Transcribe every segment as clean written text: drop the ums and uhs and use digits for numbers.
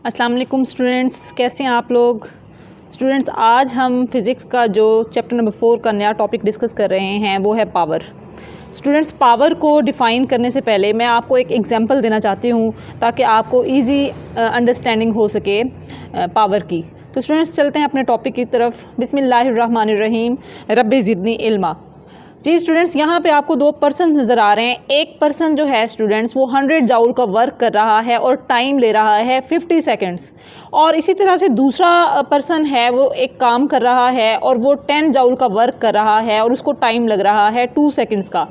अस्सलाम वालेकुम स्टूडेंट्स, कैसे हैं आप लोग। स्टूडेंट्स, आज हम फिज़िक्स का जो चैप्टर नंबर 4 का नया टॉपिक डिस्कस कर रहे हैं वो है पावर। स्टूडेंट्स, पावर को डिफ़ाइन करने से पहले मैं आपको एक एग्जांपल देना चाहती हूँ ताकि आपको इजी अंडरस्टैंडिंग हो सके पावर की। तो स्टूडेंट्स, चलते हैं अपने टॉपिक की तरफ। बिस्मिल्लाहिर्रहमानिर्रहीम, रब्बी ज़िदनी इल्मा। जी स्टूडेंट्स, यहाँ पे आपको दो पर्सन नज़र आ रहे हैं। एक पर्सन जो है स्टूडेंट्स वो 100 जाउल का वर्क कर रहा है और टाइम ले रहा है 50 सेकंड्स। और इसी तरह से दूसरा पर्सन है वो एक काम कर रहा है और वो 10 जाउल का वर्क कर रहा है और उसको टाइम लग रहा है 2 सेकंड्स का।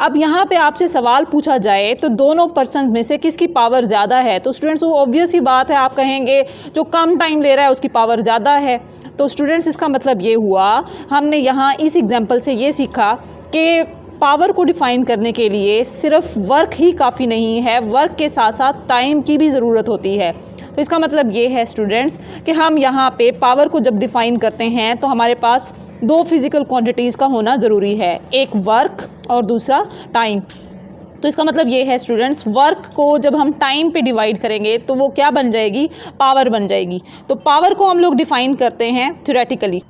अब यहाँ पे आपसे सवाल पूछा जाए तो दोनों पर्सन में से किसकी पावर ज़्यादा है, तो स्टूडेंट्स वो ऑब्वियस ही बात है, आप कहेंगे जो कम टाइम ले रहा है उसकी पावर ज़्यादा है। तो स्टूडेंट्स, इसका मतलब ये हुआ, हमने यहाँ इस एग्जांपल से ये सीखा कि पावर को डिफ़ाइन करने के लिए सिर्फ वर्क ही काफ़ी नहीं है, वर्क के साथ साथ टाइम की भी ज़रूरत होती है। तो इसका मतलब ये है स्टूडेंट्स कि हम यहाँ पे पावर को जब डिफ़ाइन करते हैं तो हमारे पास दो फिज़िकल क्वांटिटीज़ का होना ज़रूरी है, एक वर्क और दूसरा टाइम। तो इसका मतलब ये है स्टूडेंट्स, वर्क को जब हम टाइम पे डिवाइड करेंगे तो वो क्या बन जाएगी, पावर बन जाएगी। तो पावर को हम लोग डिफ़ाइन करते हैं थ्योरेटिकली।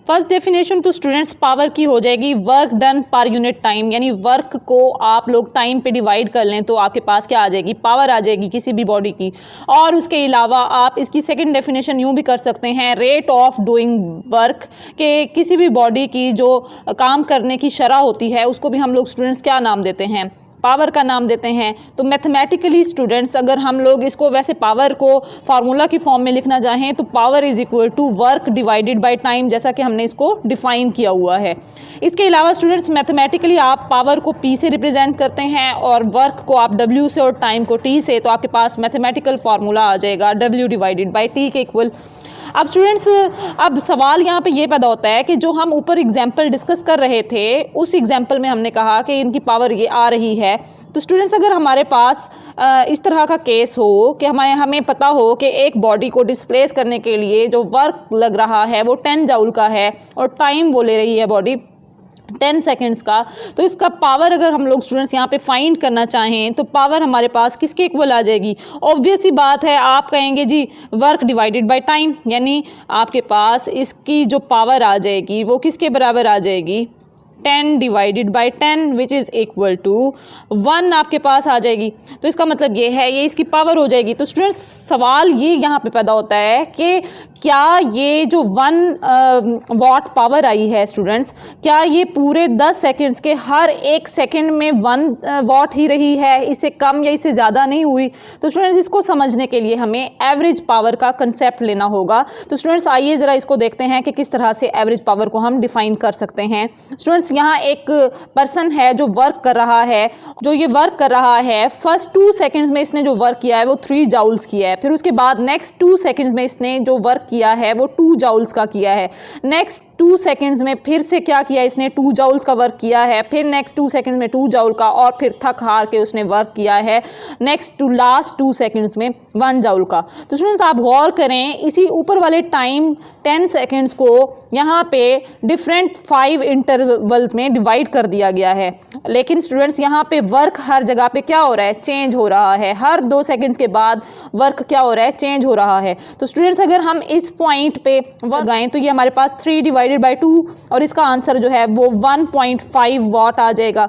फर्स्ट डेफिनेशन तो स्टूडेंट्स पावर की हो जाएगी work done per unit time, यानी वर्क को आप लोग टाइम पे डिवाइड कर लें तो आपके पास क्या आ जाएगी, पावर आ जाएगी किसी भी बॉडी की। और उसके अलावा आप इसकी सेकंड डेफिनेशन यूँ भी कर सकते हैं, रेट ऑफ डूइंग वर्क, के किसी भी बॉडी की जो काम करने की शरह होती है उसको भी हम लोग स्टूडेंट्स क्या नाम देते हैं, पावर का नाम देते हैं। तो मैथमेटिकली स्टूडेंट्स अगर हम लोग इसको वैसे पावर को फार्मूला की फॉर्म में लिखना चाहें तो power is equal to work divided by time, जैसा कि हमने इसको डिफ़ाइन किया हुआ है। इसके अलावा स्टूडेंट्स मैथमेटिकली आप पावर को P से रिप्रेजेंट करते हैं और वर्क को आप W से और टाइम को T से, तो आपके पास मैथमेटिकल फार्मूला आ जाएगा W डिवाइडेड बाई T के इक्वल। अब स्टूडेंट्स, अब सवाल यहाँ पे ये पैदा होता है कि जो हम ऊपर एग्जाम्पल डिस्कस कर रहे थे उस एग्जाम्पल में हमने कहा कि इनकी पावर ये आ रही है। तो स्टूडेंट्स, अगर हमारे पास इस तरह का केस हो कि हमें पता हो कि एक बॉडी को डिस्प्लेस करने के लिए जो वर्क लग रहा है वो 10 जाउल का है और टाइम वो ले रही है बॉडी 10 सेकेंड्स का, तो इसका पावर अगर हम लोग स्टूडेंट्स यहाँ पे फाइंड करना चाहें तो पावर हमारे पास किसके इक्वल आ जाएगी। ऑब्वियस ही बात है, आप कहेंगे जी वर्क डिवाइडेड बाय टाइम, यानी आपके पास इसकी जो पावर आ जाएगी वो किसके बराबर आ जाएगी, 10 divided by 10 which is equal to 1 आपके पास आ जाएगी। तो इसका मतलब ये है ये इसकी पावर हो जाएगी। तो स्टूडेंट्स, सवाल ये यहाँ पे पैदा होता है कि क्या ये जो 1 वॉट पावर आई है स्टूडेंट्स, क्या ये पूरे 10 सेकेंड्स के हर एक सेकेंड में 1 वॉट ही रही है, इससे कम या इससे ज़्यादा नहीं हुई। तो स्टूडेंट्स, इसको समझने के लिए हमें एवरेज पावर का कंसेप्ट लेना होगा। तो स्टूडेंट्स, आइए ज़रा इसको देखते हैं कि किस तरह से एवरेज पावर को हम डिफ़ाइन कर सकते हैं। स्टूडेंट्स, यहाँ एक पर्सन है जो वर्क कर रहा है, जो ये वर्क कर रहा है फर्स्ट 2 सेकेंड्स में इसने जो वर्क किया है वो 3 जाउल्स किया है। फिर उसके बाद नेक्स्ट 2 सेकेंड्स में इसने जो वर्क किया है वो 2 जाउल्स का किया है। नेक्स्ट 2 सेकेंड्स में फिर से क्या किया, इसने 2 जाउल्स का वर्क किया है। फिर नेक्स्ट 2 सेकेंड्स में 2 जाउल का, और फिर थक हार के उसने वर्क किया है नेक्स्ट लास्ट 2 सेकेंड्स में 1 जाउल का। तो स्टूडेंट्स, आप गौर करें, इसी ऊपर वाले टाइम 10 सेकेंड्स को यहाँ पे डिफरेंट 5 इंटरवल्स में डिवाइड कर दिया गया है। लेकिन स्टूडेंट्स, यहाँ पे वर्क हर जगह पे क्या हो रहा है, चेंज हो रहा है। हर 2 सेकेंड्स के बाद वर्क क्या हो रहा है, चेंज हो रहा है। तो स्टूडेंट्स, अगर हम इस पॉइंट पे वर्क लगाएं तो ये हमारे पास 3 डिवाइडेड बाई 2 और इसका आंसर जो है वो 1.5 वॉट आ जाएगा।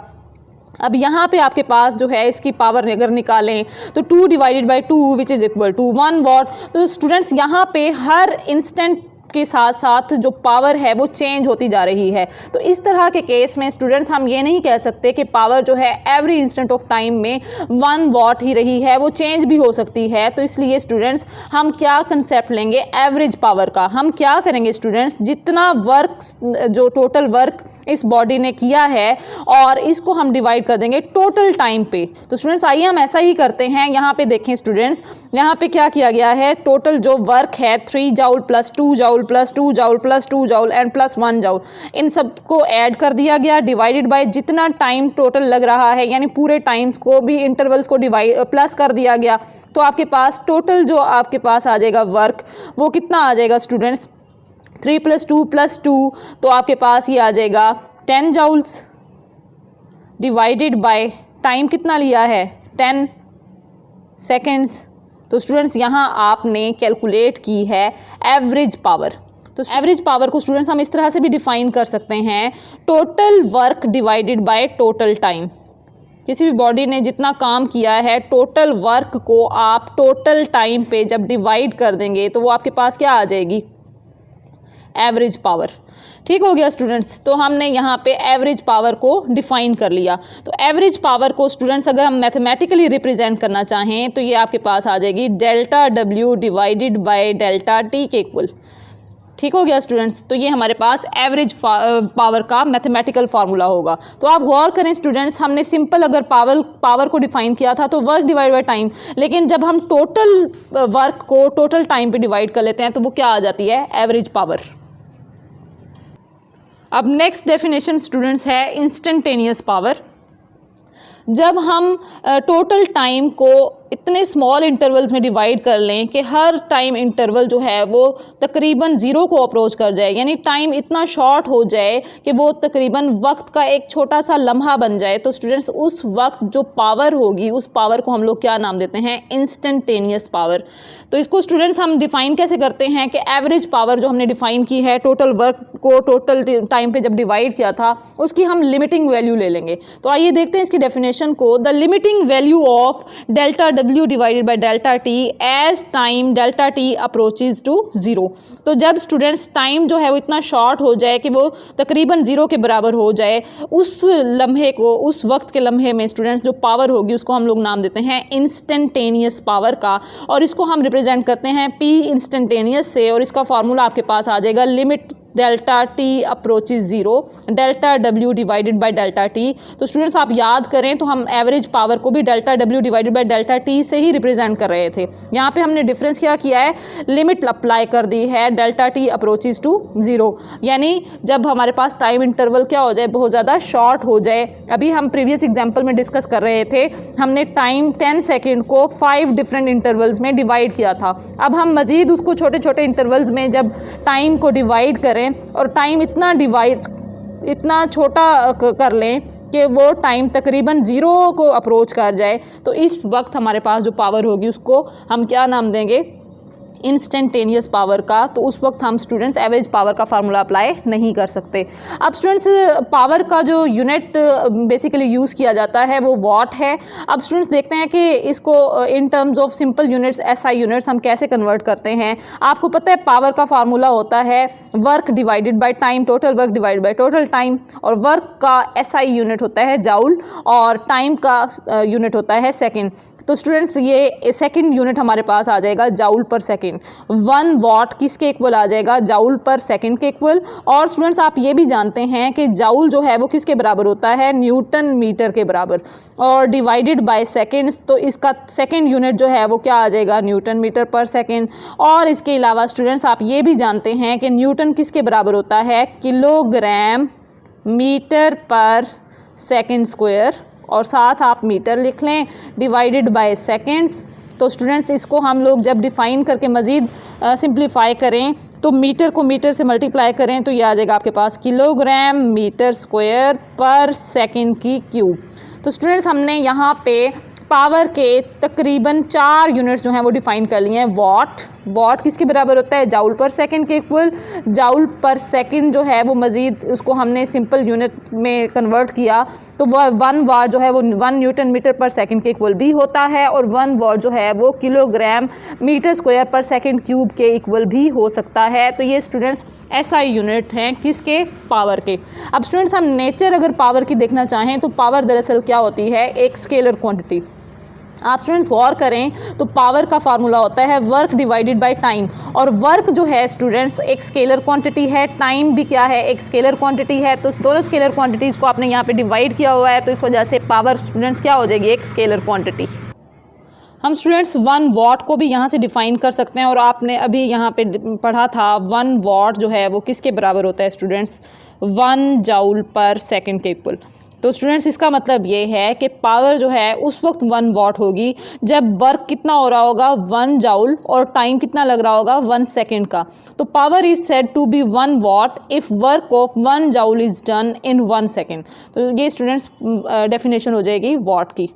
अब यहाँ पे आपके पास जो है इसकी पावर अगर निकालें तो 2 divided by 2 which is equal to 1 watt. तो स्टूडेंट्स, यहाँ पे हर इंस्टेंट के साथ साथ जो पावर है वो चेंज होती जा रही है। तो इस तरह के केस में स्टूडेंट्स हम ये नहीं कह सकते कि पावर जो है एवरी इंस्टेंट ऑफ टाइम में 1 वॉट ही रही है, वो चेंज भी हो सकती है। तो इसलिए स्टूडेंट्स, हम क्या कंसेप्ट लेंगे एवरेज पावर का। हम क्या करेंगे स्टूडेंट्स, जितना वर्क, जो टोटल वर्क इस बॉडी ने किया है और इसको हम डिवाइड कर देंगे टोटल टाइम पे। तो स्टूडेंट्स, आइए हम ऐसा ही करते हैं। यहाँ पे देखें स्टूडेंट्स, यहाँ पे क्या किया गया है, टोटल जो वर्क है 3 joule plus 2 joule plus 2 joule plus 2 joule and plus 1 joule, इन सब को ऐड कर दिया गया, डिवाइडेड बाय जितना टाइम टोटल लग रहा है, यानी पूरे टाइम्स को भी इंटरवल्स को डिवाइड प्लस कर दिया गया। तो आपके पास टोटल जो आपके पास आ जाएगा वर्क, वो कितना आ जाएगा स्टूडेंट्स, 3 + 2 + 2, तो आपके पास ये आ जाएगा 10 जाउल्स डिवाइडेड बाय टाइम कितना लिया है 10 सेकेंड्स। तो स्टूडेंट्स यहाँ आपने कैलकुलेट की है एवरेज पावर। तो एवरेज पावर को स्टूडेंट्स हम इस तरह से भी डिफाइन कर सकते हैं, total work divided by total time. किसी भी बॉडी ने जितना काम किया है, टोटल वर्क को आप टोटल टाइम पे जब डिवाइड कर देंगे तो वो आपके पास क्या आ जाएगी, एवरेज पावर। ठीक हो गया स्टूडेंट्स। तो हमने यहाँ पे एवरेज पावर को डिफाइन कर लिया। तो एवरेज पावर को स्टूडेंट्स अगर हम मैथमेटिकली रिप्रेजेंट करना चाहें तो ये आपके पास आ जाएगी delta W divided by delta T के इक्वल। ठीक हो गया स्टूडेंट्स। तो ये हमारे पास एवरेज पावर का मैथमेटिकल फार्मूला होगा। तो आप गौर करें स्टूडेंट्स, हमने सिंपल अगर पावर को डिफाइन किया था तो वर्क डिवाइड बाय टाइम, लेकिन जब हम टोटल वर्क को टोटल टाइम पे डिवाइड कर लेते हैं तो वो क्या आ जाती है, एवरेज पावर। अब नेक्स्ट डेफिनेशन स्टूडेंट्स है इंस्टेंटेनियस पावर। जब हम टोटल टाइम को इतने स्मॉल इंटरवल्स में डिवाइड कर लें कि हर टाइम इंटरवल जो है वो तकरीबन ज़ीरो को अप्रोच कर जाए, यानी टाइम इतना शॉर्ट हो जाए कि वो तकरीबन वक्त का एक छोटा सा लम्हा बन जाए, तो स्टूडेंट्स उस वक्त जो पावर होगी उस पावर को हम लोग क्या नाम देते हैं, इंस्टेंटेनियस पावर। तो इसको स्टूडेंट्स हम डिफ़ाइन कैसे करते हैं कि एवरेज पावर जो हमने डिफ़ाइन की है टोटल वर्क को टोटल टाइम पे जब डिवाइड किया था उसकी हम लिमिटिंग वैल्यू ले लेंगे। तो आइए देखते हैं इसकी डेफिनेशन को। The limiting value of delta W divided by delta T as time delta T approaches to zero. तो जब स्टूडेंट्स टाइम जो है वो इतना शॉर्ट हो जाए कि वो तकरीबन ज़ीरो के बराबर हो जाए, उस लम्हे को, उस वक्त के लम्हे में स्टूडेंट्स जो पावर होगी उसको हम लोग नाम देते हैं इंस्टेंटेनियस पावर का, और इसको हम रिप्रेजेंट करते हैं P इंस्टेंटेनियस से, और इसका फार्मूला आपके पास आ जाएगा limit delta T approaches zero delta W divided by delta T. तो स्टूडेंट्स आप याद करें तो हम एवरेज पावर को भी delta W divided by delta T से ही रिप्रेजेंट कर रहे थे। यहाँ पे हमने डिफरेंस क्या किया है, लिमिट अप्लाई कर दी है delta T approaches to zero, यानी जब हमारे पास टाइम इंटरवल क्या हो जाए, बहुत ज़्यादा शॉर्ट हो जाए। अभी हम प्रीवियस एग्जाम्पल में डिस्कस कर रहे थे, हमने टाइम 10 सेकेंड को 5 डिफरेंट इंटरवल्स में डिवाइड किया था। अब हम मज़ीद उसको छोटे छोटे इंटरवल्स में जब टाइम को डिवाइड करें और टाइम इतना छोटा कर लें कि वो टाइम तकरीबन ज़ीरो को अप्रोच कर जाए, तो इस वक्त हमारे पास जो पावर होगी उसको हम क्या नाम देंगे, इंस्टेंटेनियस पावर का। तो उस वक्त हम स्टूडेंट्स एवरेज पावर का फार्मूला अप्लाई नहीं कर सकते। अब स्टूडेंट्स पावर का जो यूनिट बेसिकली यूज़ किया जाता है वो वॉट है। अब स्टूडेंट्स देखते हैं कि इसको in terms of simple units, SI units हम कैसे कन्वर्ट करते हैं। आपको पता है पावर का फार्मूला होता है work divided by time, total work divided by total time, और वर्क का SI यूनिट होता है जाउल और टाइम का यूनिट होता है सेकेंड। तो स्टूडेंट्स ये सेकंड यूनिट हमारे पास आ जाएगा जाउल पर सेकंड। 1 वॉट किसके इक्वल आ जाएगा, जाउल पर सेकंड के इक्वल। और स्टूडेंट्स आप ये भी जानते हैं कि जाउल जो है वो किसके बराबर होता है, न्यूटन मीटर के बराबर, और डिवाइडेड बाय सेकंड्स, तो इसका सेकंड यूनिट जो है वो क्या आ जाएगा, न्यूटन मीटर पर सेकंड। और इसके अलावा स्टूडेंट्स आप ये भी जानते हैं कि न्यूटन किसके बराबर होता है, किलोग्राम मीटर पर सेकंड स्क्वायर, और साथ आप मीटर लिख लें डिवाइडेड बाय सेकंड्स। तो स्टूडेंट्स इसको हम लोग जब डिफ़ाइन करके मज़ीद सिंप्लीफाई करें तो मीटर को मीटर से मल्टीप्लाई करें तो ये आ जाएगा आपके पास किलोग्राम मीटर स्क्वायर पर सेकंड की क्यूब। तो स्टूडेंट्स हमने यहाँ पे पावर के तकरीबन 4 यूनिट्स जो हैं वो डिफ़ाइन कर लिए हैं। वॉट किसके बराबर होता है, जाउल पर सेकंड के इक्वल। जाउल पर सेकंड जो है वो मज़ीद उसको हमने सिंपल यूनिट में कन्वर्ट किया तो वह 1 वाट जो है वो 1 न्यूटन मीटर पर सेकंड के इक्वल भी होता है, और 1 वॉट जो है वो किलोग्राम मीटर स्क्वायर पर सेकंड क्यूब के इक्वल भी हो सकता है। तो ये स्टूडेंट्स SI यूनिट हैं किसके, पावर के। अब स्टूडेंट्स हम नेचर अगर पावर की देखना चाहें तो पावर दरअसल क्या होती है, एक स्केलर क्वांटिटी। आप स्टूडेंट्स गौर करें तो पावर का फार्मूला होता है वर्क डिवाइडेड बाय टाइम, और वर्क जो है स्टूडेंट्स एक स्केलर क्वांटिटी है, टाइम भी क्या है, एक स्केलर क्वांटिटी है। तो दोनों स्केलर क्वांटिटीज़ को आपने यहाँ पे डिवाइड किया हुआ है, तो इस वजह से पावर स्टूडेंट्स क्या हो जाएगी, एक स्केलर क्वांटिटी। हम स्टूडेंट्स 1 वॉट को भी यहाँ से डिफ़ाइन कर सकते हैं, और आपने अभी यहाँ पे पढ़ा था 1 वॉट जो है वो किसके बराबर होता है स्टूडेंट्स, 1 जाउल पर सेकंड के इक्वल। तो स्टूडेंट्स इसका मतलब ये है कि पावर जो है उस वक्त 1 वॉट होगी जब वर्क कितना हो रहा होगा, 1 जाउल, और टाइम कितना लग रहा होगा, 1 सेकेंड का। तो power is said to be 1 watt if work of 1 joule is done in 1 second. तो ये स्टूडेंट्स डेफिनेशन हो जाएगी वॉट की।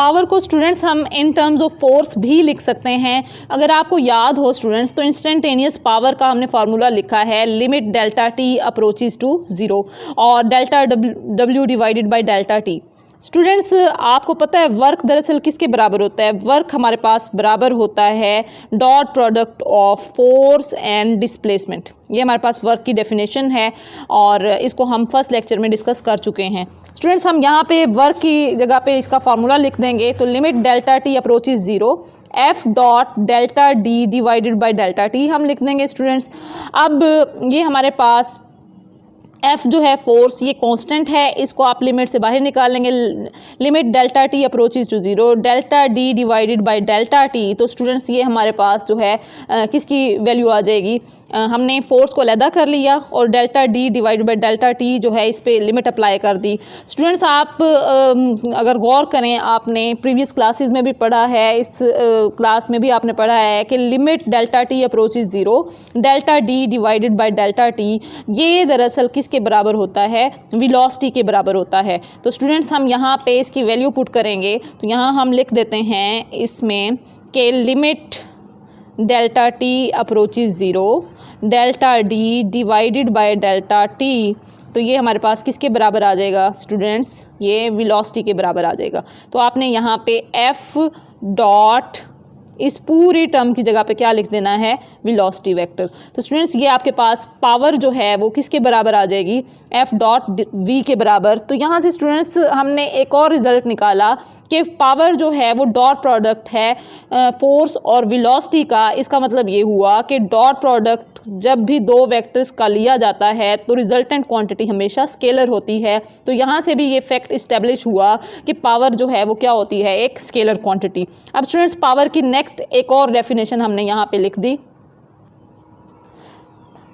पावर को स्टूडेंट्स हम इन टर्म्स ऑफ फोर्स भी लिख सकते हैं। अगर आपको याद हो स्टूडेंट्स तो इंस्टेंटेनियस पावर का हमने फार्मूला लिखा है limit delta T approaches to zero और delta W divided by delta T. Students आपको पता है वर्क दरअसल किसके बराबर होता है? वर्क हमारे पास बराबर होता है dot product of force and displacement. ये हमारे पास वर्क की डेफिनेशन है और इसको हम फर्स्ट लेक्चर में डिस्कस कर चुके हैं। स्टूडेंट्स हम यहाँ पे वर्क की जगह पे इसका फार्मूला लिख देंगे तो limit delta T approaches zero F dot delta D divided by delta T हम लिख देंगे स्टूडेंट्स। अब ये हमारे पास एफ जो है फोर्स ये कांस्टेंट है, इसको आप लिमिट से बाहर निकाल लेंगे। Limit delta T approaches to zero delta D divided by delta T. तो स्टूडेंट्स ये हमारे पास जो है किसकी वैल्यू आ जाएगी? हमने फोर्स को अलहदा कर लिया और delta D divide by delta T जो है इस पे लिमिट अप्लाई कर दी। स्टूडेंट्स आप अगर गौर करें आपने प्रीवियस क्लासेस में भी पढ़ा है, इस क्लास में भी आपने पढ़ा है कि limit delta T approaches zero delta D divided by delta T ये दरअसल किसके बराबर होता है? वेलोसिटी के बराबर होता है। तो स्टूडेंट्स हम यहाँ पे इसकी वैल्यू पुट करेंगे तो यहाँ हम लिख देते हैं इसमें कि limit delta T approaches zero delta D divided by delta T. तो ये हमारे पास किसके बराबर आ जाएगा स्टूडेंट्स? ये वेलोसिटी के बराबर आ जाएगा। तो आपने यहाँ पे एफ डॉट इस पूरी टर्म की जगह पे क्या लिख देना है? Velocity vector. तो स्टूडेंट्स ये आपके पास पावर जो है वो किसके बराबर आ जाएगी? एफ डॉट वी के बराबर। तो यहाँ से स्टूडेंट्स हमने एक और रिजल्ट निकाला कि पावर जो है वो डॉट प्रोडक्ट है फोर्स और वेलोसिटी का। इसका मतलब ये हुआ कि डॉट प्रोडक्ट जब भी दो वेक्टर्स का लिया जाता है तो रिजल्टेंट क्वांटिटी हमेशा स्केलर होती है। तो यहाँ से भी ये फैक्ट इस्टेब्लिश हुआ कि पावर जो है वो क्या होती है? एक स्केलर क्वांटिटी। अब स्टूडेंट्स पावर की नेक्स्ट एक और डेफिनेशन हमने यहाँ पे लिख दी।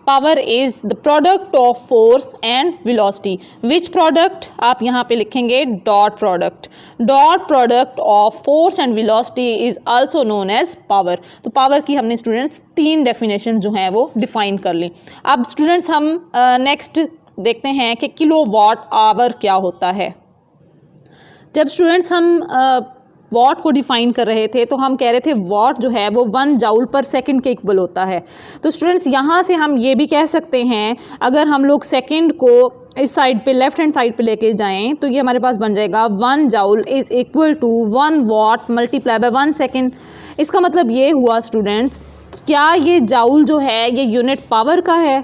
Power is the product of force and velocity. Which product? आप यहाँ पे लिखेंगे dot product. Dot product of force and velocity is also known as power. तो पावर की हमने स्टूडेंट्स तीन डेफिनेशन जो हैं वो डिफाइन कर ली। अब स्टूडेंट्स हम नेक्स्ट देखते हैं कि किलोवाट आवर क्या होता है। जब स्टूडेंट्स हम वॉट को डिफाइन कर रहे थे तो हम कह रहे थे वॉट जो है वो 1 जूल पर सेकंड के इक्वल होता है। तो स्टूडेंट्स यहाँ से हम ये भी कह सकते हैं अगर हम लोग सेकंड को इस साइड पे लेफ्ट हैंड साइड पे लेके जाएं तो ये हमारे पास बन जाएगा 1 joule is equal to 1 watt multiply by 1 second. इसका मतलब ये हुआ स्टूडेंट्स, क्या ये जूल जो है ये यूनिट पावर का है?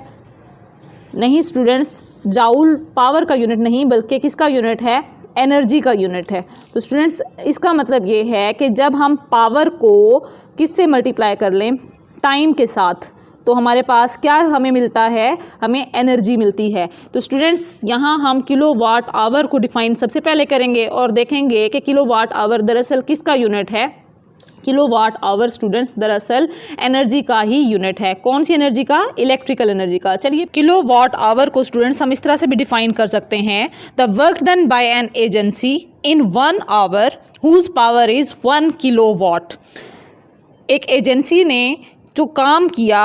नहीं स्टूडेंट्स, जूल पावर का यूनिट नहीं बल्कि किसका यूनिट है? एनर्जी का यूनिट है। तो स्टूडेंट्स इसका मतलब ये है कि जब हम पावर को किससे मल्टीप्लाई कर लें? टाइम के साथ, तो हमारे पास क्या हमें मिलता है? हमें एनर्जी मिलती है। तो स्टूडेंट्स यहाँ हम किलोवाट आवर को डिफाइन सबसे पहले करेंगे और देखेंगे कि किलोवाट आवर दरअसल किसका यूनिट है? किलोवाट आवर स्टूडेंट्स दरअसल एनर्जी का ही यूनिट है। कौन सी एनर्जी का? इलेक्ट्रिकल एनर्जी का। चलिए किलोवाट आवर को स्टूडेंट्स हम इस तरह से भी डिफाइन कर सकते हैं, the work done by an agency in 1 hour whose power is 1 kilowatt. एक एजेंसी ने जो काम किया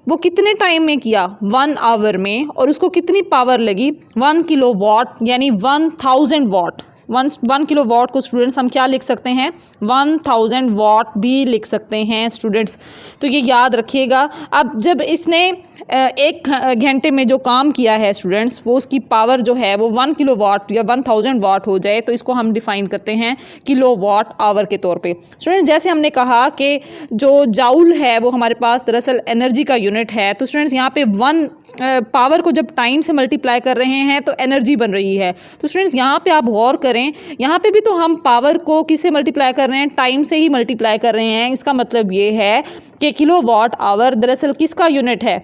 वो कितने टाइम में किया? 1 आवर में, और उसको कितनी पावर लगी? 1 किलोवाट यानी 1000 वाट। 1 किलोवाट को स्टूडेंट्स हम क्या लिख सकते हैं? 1000 वाट भी लिख सकते हैं स्टूडेंट्स। तो ये याद रखिएगा। अब जब इसने 1 घंटे में जो काम किया है स्टूडेंट्स वो उसकी पावर जो है वो 1 किलोवाट या 1000 वाट हो जाए तो इसको हम डिफाइन करते हैं किलोवाट आवर के तौर पे। स्टूडेंट्स जैसे हमने कहा कि जो जाउल है वो हमारे पास दरअसल एनर्जी का यूनिट है, तो स्टूडेंट्स यहाँ पे 1 पावर को जब टाइम से मल्टीप्लाई कर रहे हैं तो एनर्जी बन रही है। तो स्टूडेंट्स यहाँ पे आप गौर करें, यहाँ पे भी तो हम पावर को किससे मल्टीप्लाई कर रहे हैं? टाइम से ही मल्टीप्लाई कर रहे हैं। इसका मतलब ये है कि किलोवाट आवर दरअसल किसका यूनिट है?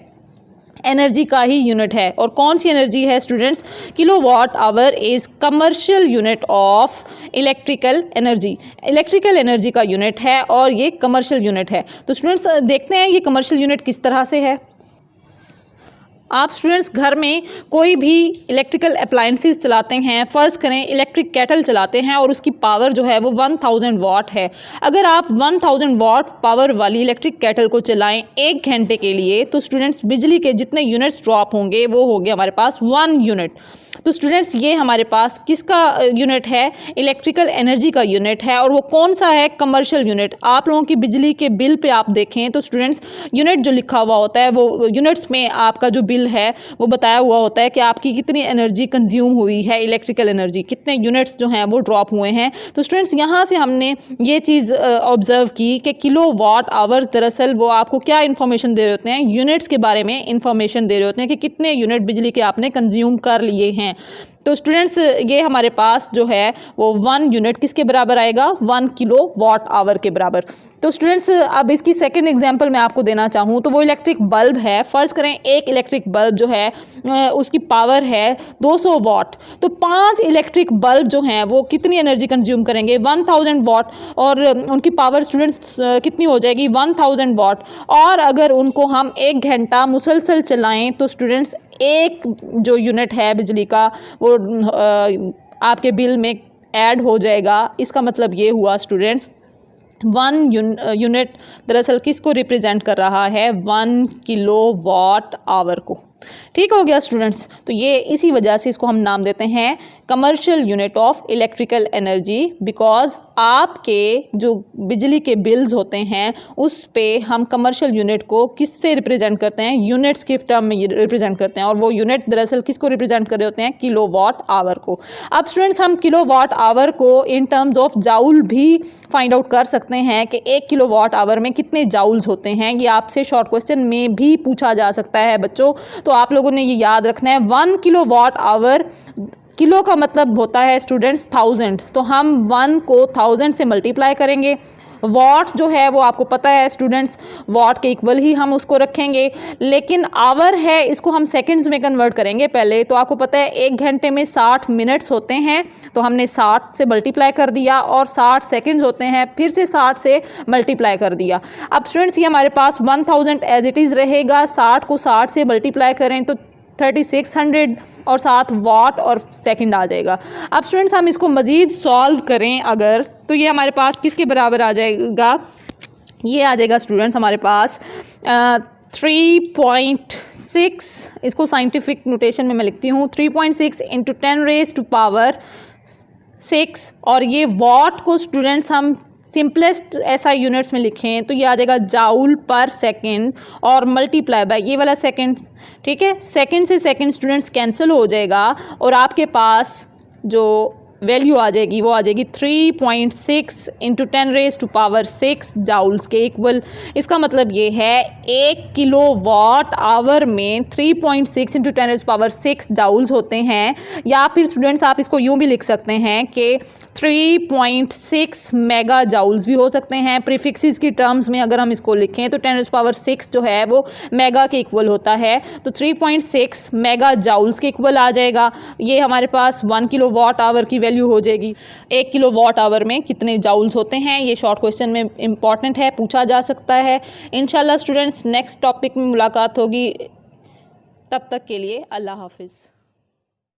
एनर्जी का ही यूनिट है। और कौन सी एनर्जी है students? Kilowatt hour is commercial unit of electrical energy. Electrical energy का यूनिट है और ये कमर्शियल यूनिट है। तो स्टूडेंट्स देखते हैं ये कमर्शियल यूनिट किस तरह से है। आप स्टूडेंट्स घर में कोई भी इलेक्ट्रिकल अप्लायंसेस चलाते हैं, फ़र्ज़ करें इलेक्ट्रिक केटल चलाते हैं और उसकी पावर जो है वो 1000 वाट है। अगर आप 1000 वाट पावर वाली इलेक्ट्रिक केटल को चलाएं 1 घंटे के लिए तो स्टूडेंट्स बिजली के जितने यूनिट्स ड्रॉप होंगे वो होंगे हमारे पास 1 यूनिट। तो स्टूडेंट्स ये हमारे पास किसका यूनिट है, इलेक्ट्रिकल एनर्जी का यूनिट है, और वो कौन सा है, कमर्शियल यूनिट। आप लोगों की बिजली के बिल पे आप देखें तो स्टूडेंट्स यूनिट जो लिखा हुआ होता है वो यूनिट्स में आपका जो बिल है वो बताया हुआ होता है कि आपकी कितनी एनर्जी कंज्यूम हुई है, इलेक्ट्रिकल एनर्जी कितने यूनिट्स जो हैं वो ड्रॉप हुए हैं। तो स्टूडेंट्स यहाँ से हमने ये चीज़ ऑब्जर्व की कि किलो वाट आवर्स दरअसल वो आपको क्या इन्फॉर्मेशन दे रहे होते हैं, यूनिट्स के बारे में इंफॉर्मेशन दे रहे होते हैं कि कितने यूनिट बिजली के आपने कंज्यूम कर लिए हैं। तो स्टूडेंट्स ये हमारे पास जो है वो 1 यूनिट किसके बराबर आएगा, 1 किलो वाट आवर के बराबर। तो स्टूडेंट्स अब इसकी सेकंड एग्जांपल मैं आपको देना चाहूँ तो वो इलेक्ट्रिक बल्ब है। फ़र्ज़ करें एक इलेक्ट्रिक बल्ब जो है उसकी पावर है 200 वाट, तो 5 इलेक्ट्रिक बल्ब जो हैं वो कितनी एनर्जी कंज्यूम करेंगे, 1000 वाट, और उनकी पावर स्टूडेंट्स कितनी हो जाएगी, 1000 वाट। और अगर उनको हम 1 घंटा मुसलसल चलाएँ तो स्टूडेंट्स एक जो यूनिट है बिजली का वो आपके बिल में ऐड हो जाएगा। इसका मतलब ये हुआ स्टूडेंट्स 1 यूनिट दरअसल किसको रिप्रेजेंट कर रहा है, 1 किलो वाट आवर को। ठीक हो गया स्टूडेंट्स। तो ये इसी वजह से इसको हम नाम देते हैं commercial unit of electrical energy, because आपके जो बिजली के बिल्स होते हैं उस पे हम कमर्शियल यूनिट को किससे रिप्रेजेंट करते हैं, यूनिट्स के टर्म में रिप्रेजेंट करते हैं, और वो यूनिट दरअसल किसको रिप्रेजेंट कर रहे होते हैं, किलो वाट आवर को। अब स्टूडेंट्स हम किलो वाट आवर को इन टर्म्स ऑफ जाउल भी फाइंड आउट कर सकते हैं कि 1 किलो वाट आवर में कितने जाउल्स होते हैं। ये आपसे शॉर्ट क्वेश्चन में भी पूछा जा सकता है बच्चों, तो आप लोगों ने ये याद रखना है। 1 किलो वाट आवर, किलो का मतलब होता है स्टूडेंट्स 1000, तो हम 1 को 1000 से मल्टीप्लाई करेंगे। वाट जो है वो आपको पता है स्टूडेंट्स, वाट के इक्वल ही हम उसको रखेंगे, लेकिन आवर है इसको हम सेकंड्स में कन्वर्ट करेंगे पहले। तो आपको पता है 1 घंटे में 60 मिनट्स होते हैं, तो हमने 60 से मल्टीप्लाई कर दिया, और 60 सेकंड्स होते हैं, फिर से 60 से मल्टीप्लाई कर दिया। अब स्टूडेंट्स ये हमारे पास 1000 एज इट इज़ रहेगा, 60 को 60 से मल्टीप्लाई करें तो 3600 और साथ वाट और सेकंड आ जाएगा। अब स्टूडेंट्स हम इसको मज़ीद सॉल्व करें अगर, तो ये हमारे पास किसके बराबर आ जाएगा, ये आ जाएगा स्टूडेंट्स हमारे पास 3.6, इसको साइंटिफिक नोटेशन में मैं लिखती हूँ 3.6 इंटू 10 रेज़ टू पावर 6, और ये वाट को स्टूडेंट्स हम सिंपलेस्ट ऐसा यूनिट्स में लिखें तो ये आ जाएगा जाउल पर सेकंड और मल्टीप्लाई बाय ये वाला सेकंड। ठीक है, सेकंड से सेकंड स्टूडेंट्स कैंसिल हो जाएगा और आपके पास जो वैल्यू आ जाएगी वो आ जाएगी 3.6 into 10 raise to power 6 joules के इक्वल। इसका मतलब ये है 1 किलो वाट आवर में 3.6 into 10 raise to power 6 joules होते हैं, या फिर स्टूडेंट्स आप इसको यूँ भी लिख सकते हैं कि 3.6 मेगा जाउल्स भी हो सकते हैं। प्रीफिक्सेस की टर्म्स में अगर हम इसको लिखें तो 10 रेज़ टू पावर 6 जो है वो मेगा के इक्वल होता है, तो 3.6 मेगा जाउल्स के इक्वल आ जाएगा। ये हमारे पास 1 किलो वाट आवर की वैल्यू हो जाएगी। 1 किलो वाट आवर में कितने जाउल्स होते हैं, ये शॉर्ट क्वेश्चन में इंपॉर्टेंट है, पूछा जा सकता है। इंशाल्लाह स्टूडेंट्स नेक्स्ट टॉपिक में मुलाकात होगी, तब तक के लिए अल्लाह हाफिज़।